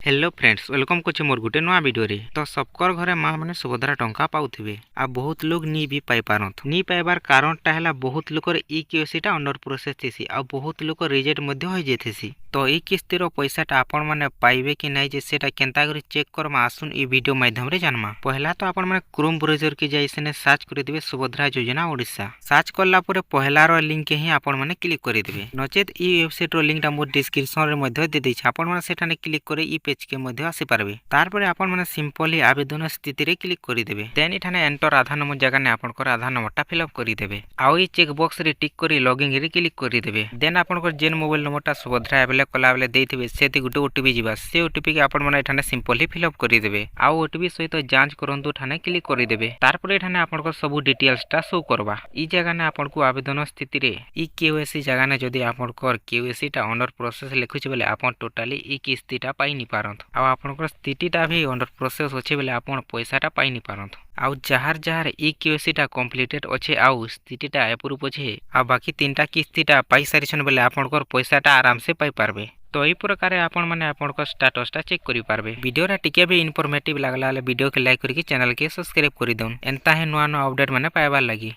Hello friends, welcome करछे मोर गुटे नवा video रे। तो सबकर घरे माँ माने सुभद्रा टंका पाउथिबे आ बहुत लोग नी भी पाई पारंत। नी पाइबार कारणटा हैला बहुत लोकर ई केओसीटा अंडर प्रोसेस थिसी आ बहुत लोक रिजेक्ट मध्ये होई जेथिसी। तो ई किस्तीर पैसाटा आपण माने पाइबे कि नै जे सेटा केनता करी चेक करमा आसुन ई वीडियो माध्यम रे जानमा। पहला तो आपण माने क्रोम ब्राउजर के जाई सेने सर्च करि देबे सुभद्रा योजना ओडिसा। सर्च करला परे पहला रो लिंक के ही आपण माने क्लिक करि देबे। नचेत ई वेबसाइट रो लिंकटा मोर डिस्क्रिप्शन रे मध्ये दे दैछि। आपण माने सेठाने क्लिक करे ई पेज के मध्ये आसी पारबे। तारपरे आपण माने सिंपली आवेदन स्थिति रे क्लिक करि देबे। देन इठाने एंटर आधार नंबर जगह ने आपनकर आधार नंबरटा फिलअप करि देबे। आउ ई चेक बॉक्स रे टिक करी लॉगिन रे क्लिक करि देबे। देन आपनकर जेन मोबाइल नंबरटा सुभद्रा अवेले कला बेले देथिबे सेति गुटे ओटीपी जिबा। से ओटीपी के आपण माने इठाने सिंपली फिलअप करि देबे। आउ ओटीपी सहित जांच करंतु ठाने क्लिक करि देबे। तारपरे इठाने आपनकर सब डिटेल्सटा शो करबा। ई जगह ने आपनको आवेदन स्थिति रे ई केवाईसी जगह ने जदी आपनकर केवाईसीटा अंडर प्रोसेस लिखुछि बेले आपन टोटली ई किस्तीटा पाई नि पारंत। आ आपनकर स्थितिटा भी अंडर प्रोसेस अछि बेले आपन पैसाटा पाई नि पारंत। आउ जहार ई केवाईसीटा कंप्लीटेड अछि आउ स्थितिटा अप्रूव अछि आ बाकी तीनटा किस्तीटा पाई सारिछन बेले आपनकर पैसाटा आराम से पाई पारबे। तो ई प्रकार आपण माने आपनकर स्टेटसटा चेक करि पारबे। वीडियोरा टिके भी इन्फॉर्मेटिव लागला वीडियो के लाइक करके चैनल के सब्सक्राइब करि दउन। एंता हे नुआ नुआ अपडेट माने पाइबार लागि।